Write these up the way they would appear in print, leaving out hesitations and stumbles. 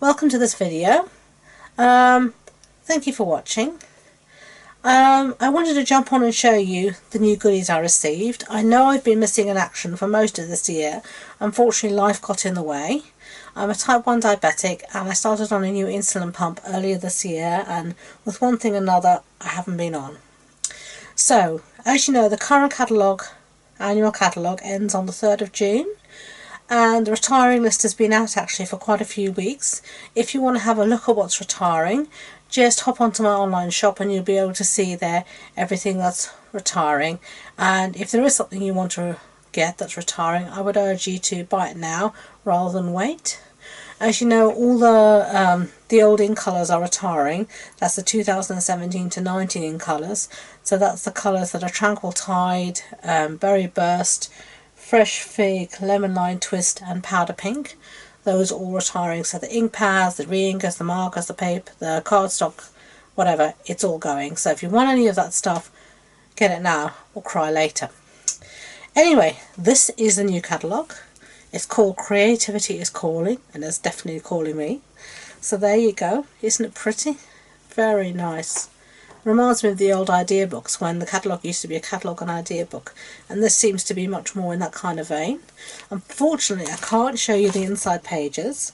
welcome to this video. Thank you for watching. I wanted to jump on and show you the new goodies I received. I know I've been missing in action for most of this year. Unfortunately, life got in the way. I'm a type 1 diabetic and I started on a new insulin pump earlier this year, and with one thing or another I haven't been on. So, as you know, the current annual catalogue ends on the 3rd of June. And the retiring list has been out actually for quite a few weeks. If you want to have a look at what's retiring, just hop onto my online shop and you'll be able to see there everything that's retiring. And if there is something you want to get that's retiring, I would urge you to buy it now rather than wait. As you know, all the old in colours are retiring. That's the 2017 to 19 in colours. So that's the colours that are Tranquil Tide, Berry Burst, Fresh Fig, Lemon Lime Twist and Powder Pink. Those are all retiring. So the ink pads, the re-inkers, the markers, the paper, the cardstock, whatever, it's all going. So if you want any of that stuff, get it now or cry later. Anyway, this is the new catalogue. It's called Creativity is Calling, and it's definitely calling me. So there you go. Isn't it pretty? Very nice. Reminds me of the old idea books when the catalogue used to be a catalogue and idea book, and this seems to be much more in that kind of vein. Unfortunately, I can't show you the inside pages,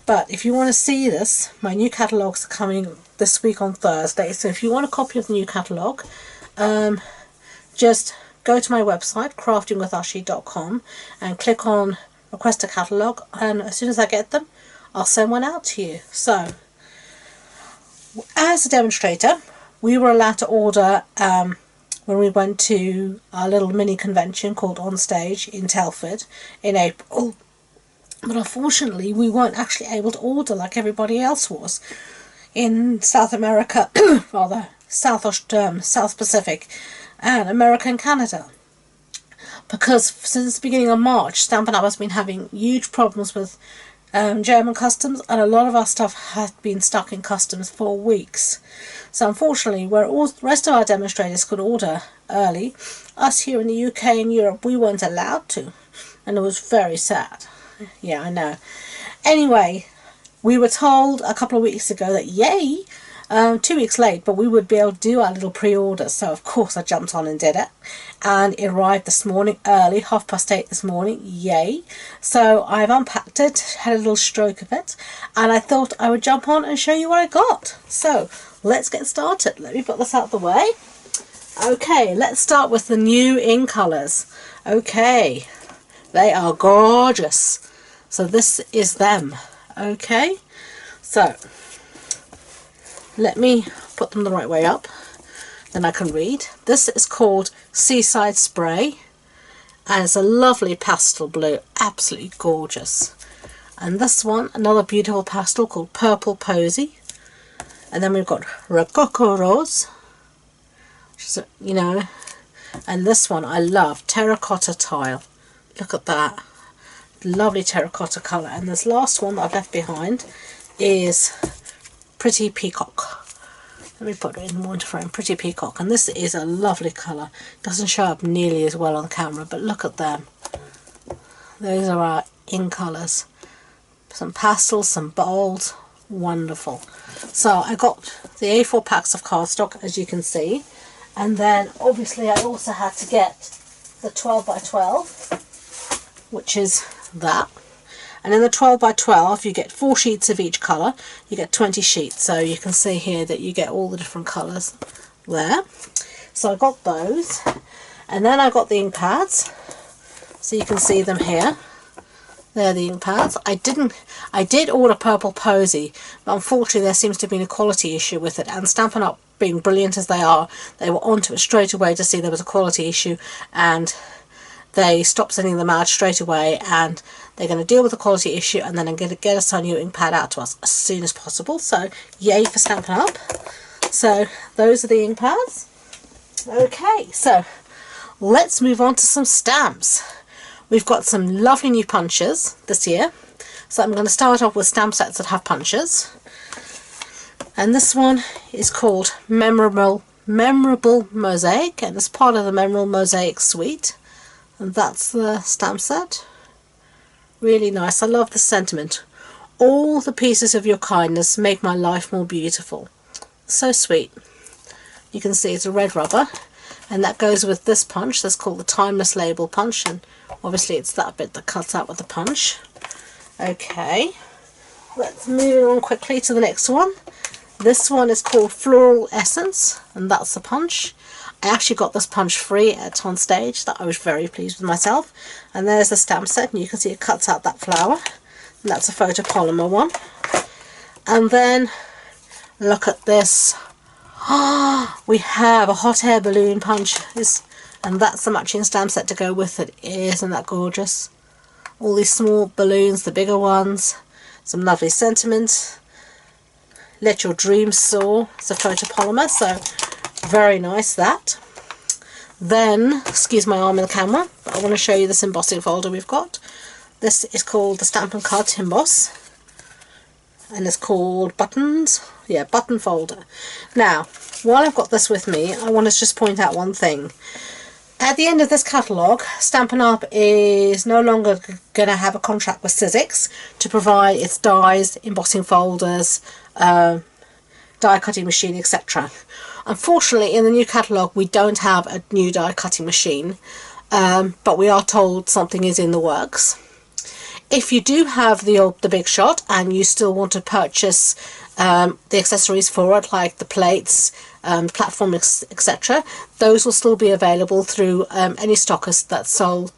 but if you want to see this, my new catalogues are coming this week on Thursday. So if you want a copy of the new catalogue, just go to my website craftingwithashi.com and click on request a catalogue, and as soon as I get them I'll send one out to you. So as a demonstrator, we were allowed to order when we went to our little mini convention called Onstage in Telford in April, but unfortunately we weren't actually able to order like everybody else was in South America, rather South Pacific and America and Canada, because since the beginning of March Stampin' Up has been having huge problems with German customs, and a lot of our stuff had been stuck in customs for weeks. So unfortunately, where all the rest of our demonstrators could order early, us here in the UK and Europe, we weren't allowed to, and it was very sad. Yeah, I know. Anyway, we were told a couple of weeks ago that yay, 2 weeks late, but we would be able to do our little pre-order. So of course I jumped on and did it, and it arrived this morning early, 8:30 this morning. Yay! So I've unpacked it, had a little stroke of it, and I thought I would jump on and show you what I got. So let's get started. Let me put this out of the way. Okay, let's start with the new in colours. Okay, they are gorgeous. So this is them. Okay, so let me put them the right way up, then I can read. This is called Seaside Spray, and it's a lovely pastel blue, absolutely gorgeous. And this one, another beautiful pastel called Purple Posy. And then we've got Rococo Rose, which is, you know, and this one I love, Terracotta Tile. Look at that, lovely terracotta colour. And this last one that I've left behind is Pretty Peacock. Let me put it in one frame. Pretty Peacock, and this is a lovely colour. Doesn't show up nearly as well on camera, but look at them. Those are our in colours. Some pastels, some bold, wonderful. So I got the A4 packs of cardstock, as you can see, and then obviously I also had to get the 12 by 12, which is that. And in the 12 by 12 you get 4 sheets of each colour. You get 20 sheets, so you can see here that you get all the different colours there. So I got those, and then I got the ink pads, so you can see them here. They're the ink pads. I did order Purple Posy, but unfortunately there seems to have been a quality issue with it, and Stampin' Up, being brilliant as they are, they were onto it straight away to see there was a quality issue, and they stopped sending them out straight away, and they're going to deal with the quality issue, and then I'm going to get us a new ink pad out to us as soon as possible. So yay for Stampin' Up. So those are the ink pads. Okay, so let's move on to some stamps. We've got some lovely new punches this year, so I'm going to start off with stamp sets that have punches, and this one is called Memorable Mosaic, and it's part of the Memorable Mosaic suite. And that's the stamp set. Really nice. I love the sentiment. all the pieces of your kindness make my life more beautiful. So sweet. You can see it's a red rubber, and that goes with this punch that's called the Timeless Label punch, and obviously it's that bit that cuts out with the punch. Okay, let's move on quickly to the next one. This one is called Floral Essence, and that's the punch. I actually got this punch free at onstage. That I was very pleased with myself. And there's the stamp set, and you can see it cuts out that flower, and that's a photopolymer one. And then look at this. We have a hot air balloon punch, and that's the matching stamp set to go with it. Isn't that gorgeous? All these small balloons, the bigger ones, some lovely sentiment. Let your dreams soar. It's a photopolymer, so very nice that. Then, excuse my arm in the camera, but I want to show you this embossing folder we've got. This is called the Stampin' Card Timboss, and it's called Buttons. Yeah, button folder. Now, while I've got this with me, I want to just point out one thing. At the end of this catalogue, Stampin' Up! Is no longer going to have a contract with Sizzix to provide its dies, embossing folders, die cutting machine, etc. Unfortunately, in the new catalogue, we don't have a new die cutting machine, but we are told something is in the works. If you do have the Big Shot and you still want to purchase the accessories for it, like the plates, platform, etc., those will still be available through any stockist that sells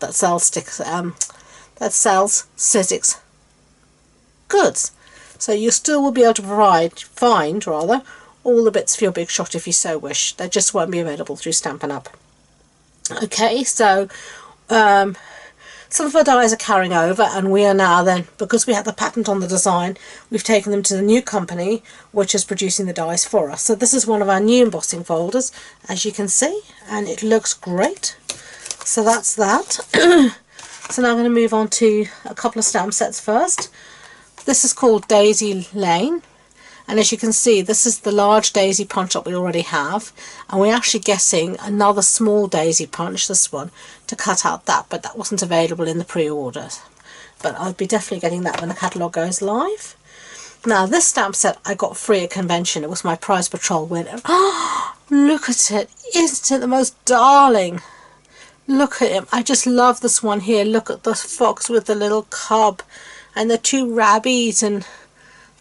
Sizzix goods. So you still will be able to find all the bits for your Big Shot if you so wish. They just won't be available through Stampin' Up. Okay, so some of our dies are carrying over, and we are now then, because we have the patent on the design, we've taken them to the new company which is producing the dies for us. So this is one of our new embossing folders, as you can see, and it looks great. So that's that. So now I'm going to move on to a couple of stamp sets first. This is called Daisy Lane, and as you can see, this is the large daisy punch that we already have, and we're actually getting another small daisy punch, this one, to cut out that, but that wasn't available in the pre-order. But I'll be definitely getting that when the catalogue goes live. Now, this stamp set I got free at convention. It was my Prize Patrol winner. Oh, look at it. Isn't it the most darling? Look at him. I just love this one here. Look at the fox with the little cub and the two rabbits and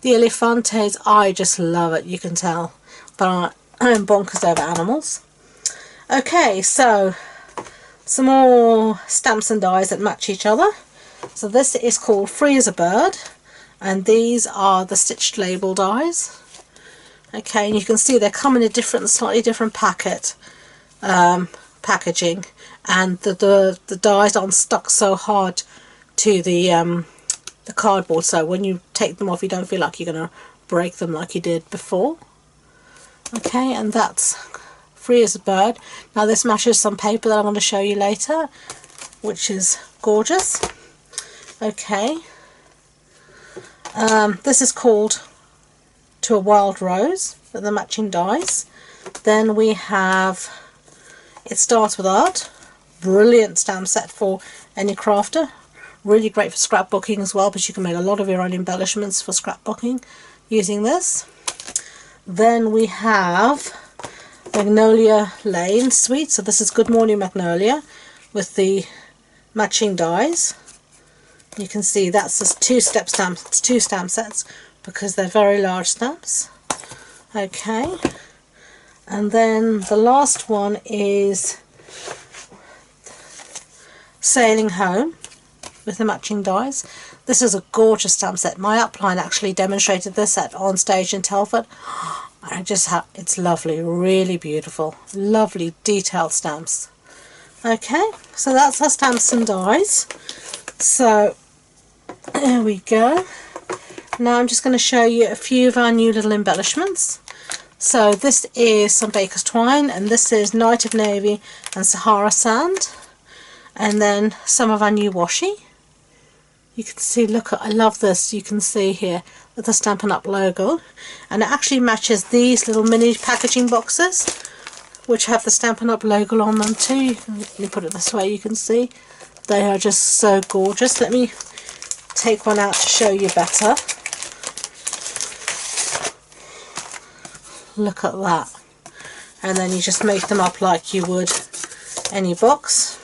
the elefantes. I just love it, you can tell. But I'm bonkers over animals. Okay, so some more stamps and dies that match each other. So this is called Free as a Bird, and these are the stitched label dies. Okay, and you can see they come in a slightly different packaging, and the dies aren't stuck so hard to the cardboard, so when you take them off you don't feel like you're going to break them like you did before. Okay, and that's Free as a Bird. Now this matches some paper that I'm going to show you later, which is gorgeous. Okay, this is called To a Wild Rose, with the matching dies. Then we have It Starts With Art, brilliant stamp set for any crafter. Really great for scrapbooking as well, because you can make a lot of your own embellishments for scrapbooking using this. Then we have Magnolia Lane Sweet. So this is Good Morning Magnolia with the matching dies. You can see that's just two stamp sets because they're very large stamps. Okay, and then the last one is Sailing Home with the matching dies. This is a gorgeous stamp set. My upline actually demonstrated this at onstage in Telford. It's lovely, really beautiful, lovely detailed stamps. Okay, so that's our stamps and dies. So there we go. Now I'm just going to show you a few of our new little embellishments. So this is some Baker's Twine, and this is Night of Navy and Sahara Sand. And then some of our new washi. You can see, look, I love this. You can see here with the Stampin' Up logo, and it actually matches these little mini packaging boxes which have the Stampin' Up logo on them too. Let me put it this way, you can see they are just so gorgeous. Let me take one out to show you better. Look at that. And then you just make them up like you would any box.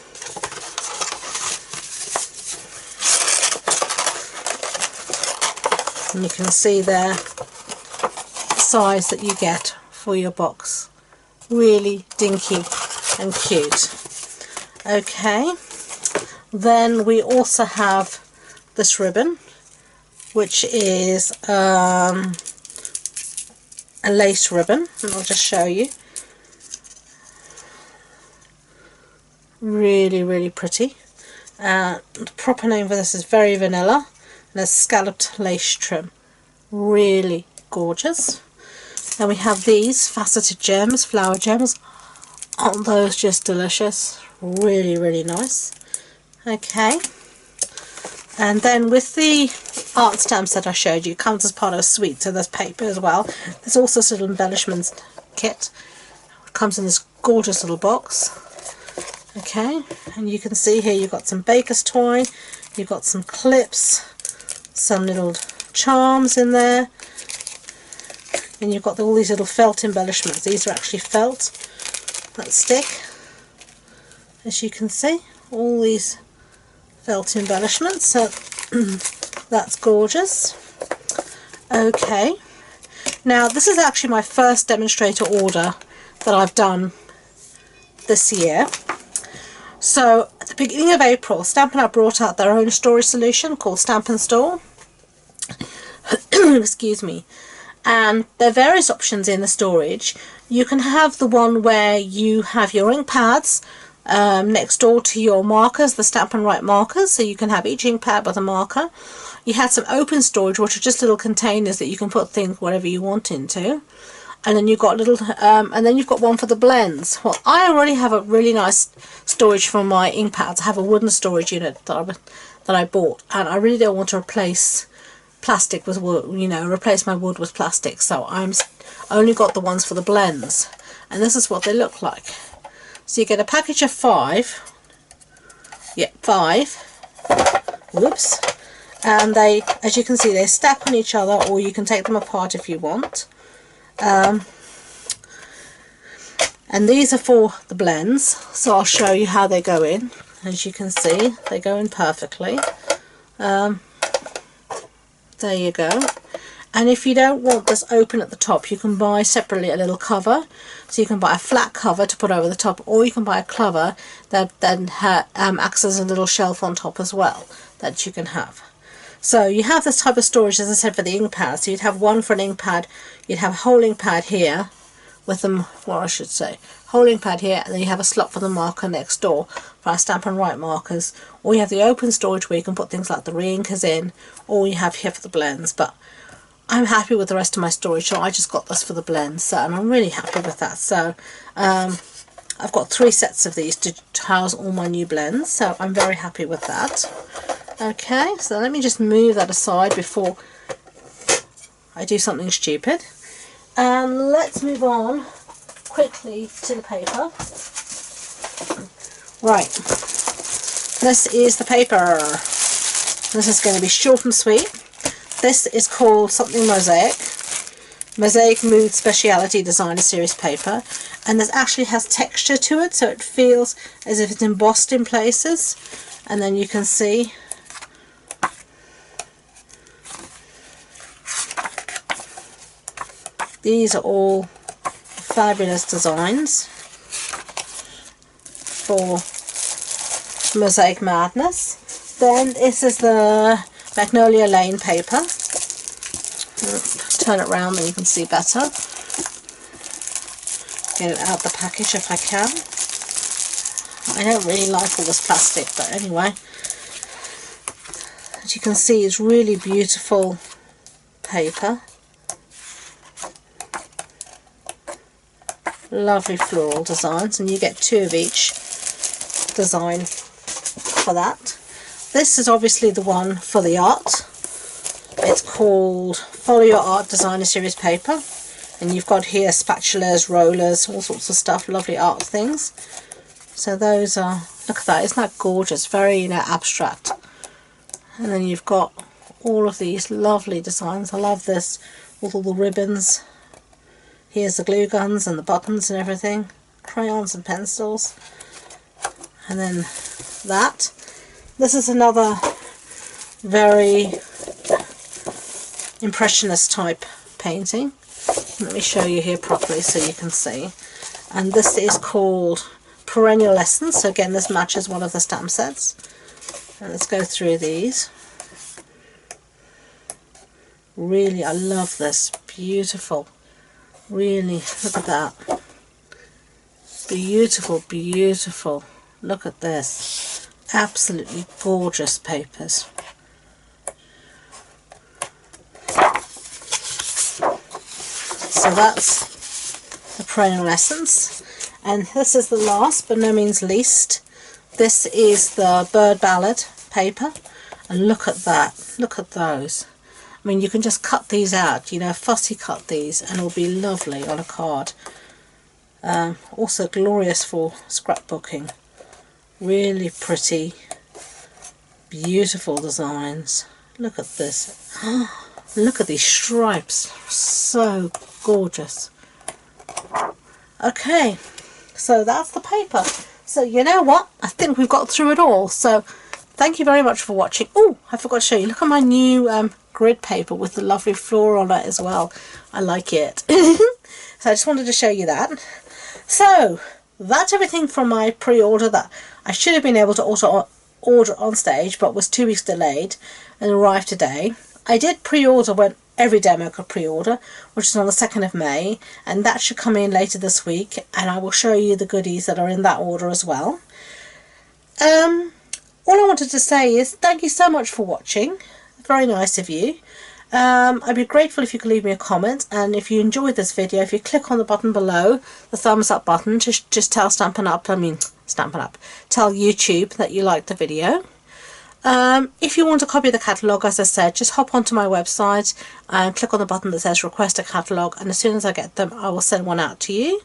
And you can see there the size that you get for your box. Really dinky and cute. Okay, then we also have this ribbon, which is a lace ribbon, and I'll just show you. Really, really pretty. The proper name for this is Very Vanilla, and it's scalloped lace trim. Really gorgeous. Then we have these faceted gems, flower gems. Aren't those just delicious? Really, really nice. Okay. And then with the art stamps that I showed you, it comes as part of a suite, so there's paper as well. There's also a little embellishments kit. It comes in this gorgeous little box. Okay, and you can see here you've got some baker's twine, you've got some clips, some little charms in there, and you've got all these little felt embellishments. These are actually felt that stick, as you can see, all these felt embellishments, so that's gorgeous. Okay, now this is actually my first demonstrator order that I've done this year. So at the beginning of April, Stampin' Up brought out their own storage solution called Stampin' Store. Excuse me. And there are various options in the storage. You can have the one where you have your ink pads next door to your markers, the Stampin' Write markers, so you can have each ink pad with a marker. You had some open storage, which are just little containers that you can put things whatever you want into. And then you've got little, and then you've got one for the blends. Well, I already have a really nice storage for my ink pads. I have a wooden storage unit that I bought, and I really don't want to replace plastic with wood. You know, replace my wood with plastic. So I'm only got the ones for the blends, and this is what they look like. So you get a package of 5. Yeah, 5. Whoops. And they, as you can see, they stack on each other, or you can take them apart if you want. And these are for the blends, so I'll show you how they go in. As you can see, they go in perfectly. There you go. And if you don't want this open at the top, you can buy separately a little cover. So you can buy a flat cover to put over the top, or you can buy a cover that then acts as a little shelf on top as well that you can have. So you have this type of storage, as I said, for the ink pad. So you'd have one for an ink pad, you'd have a whole ink pad here with them, well, I should say, whole ink pad here, and then you have a slot for the marker next door for our Stampin' Write markers. Or you have the open storage where you can put things like the re-inkers in, or you have here for the blends. But I'm happy with the rest of my storage, so I just got this for the blends, so, and I'm really happy with that. So I've got 3 sets of these to house all my new blends, so I'm very happy with that. Okay, so let me just move that aside before I do something stupid. And let's move on quickly to the paper. Right, this is the paper. This is going to be short and sweet. This is called something Mosaic. Mosaic Mood Speciality Designer Series paper. And this actually has texture to it, so it feels as if it's embossed in places. And then you can see these are all fabulous designs for Mosaic Madness. Then this is the Magnolia Lane paper. Turn it around and you can see better. Get it out the package if I can. I don't really like all this plastic, but anyway. As you can see, it's really beautiful paper. Lovely floral designs, and you get 2 of each design for that. This is obviously the one for the art. It's called Follow Your Art Designer Series paper, and you've got here spatulas, rollers, all sorts of stuff, lovely art things. So those are, look at that, isn't that gorgeous? Very, you know, abstract. And then you've got all of these lovely designs. I love this with all the ribbons Here's the glue guns and the buttons and everything, crayons and pencils, and then that. This is another very impressionist type painting. Let me show you here properly so you can see. And this is called Perennial Essence. So again, this matches one of the stamp sets. And let's go through these. Really, I love this. Beautiful. Really, look at that. Beautiful, beautiful. Look at this. Absolutely gorgeous papers. So that's the Perennial Essence. And this is the last but no means least. This is the Bird Ballad paper. And look at that. Look at those. I mean, you can just cut these out, you know, fussy cut these, and it'll be lovely on a card. Also glorious for scrapbooking. Really pretty, beautiful designs. Look at this. Look at these stripes. So gorgeous. Okay, so that's the paper. So you know what? I think we've got through it all. So thank you very much for watching. Oh, I forgot to show you. Look at my new grid paper with the lovely floral on it as well. I like it. So I just wanted to show you that. So that's everything from my pre-order that I should have been able to also order on stage, but was 2 weeks delayed and arrived today. I did pre-order when every demo could pre-order, which is on the 2nd of May, and that should come in later this week, and I will show you the goodies that are in that order as well. All I wanted to say is thank you so much for watching. Very nice of you. I'd be grateful if you could leave me a comment, and if you enjoyed this video, if you click on the button below, the thumbs up button, just tell tell YouTube that you liked the video. If you want a copy of the catalogue, as I said, just hop onto my website and click on the button that says request a catalogue, and as soon as I get them I will send one out to you.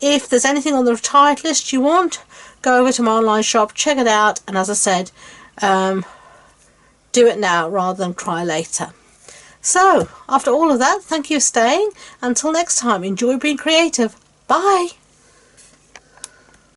If there's anything on the retired list you want, go over to my online shop, check it out, and as I said, do it now rather than try later. So after all of that, thank you for staying. Until next time, enjoy being creative. Bye.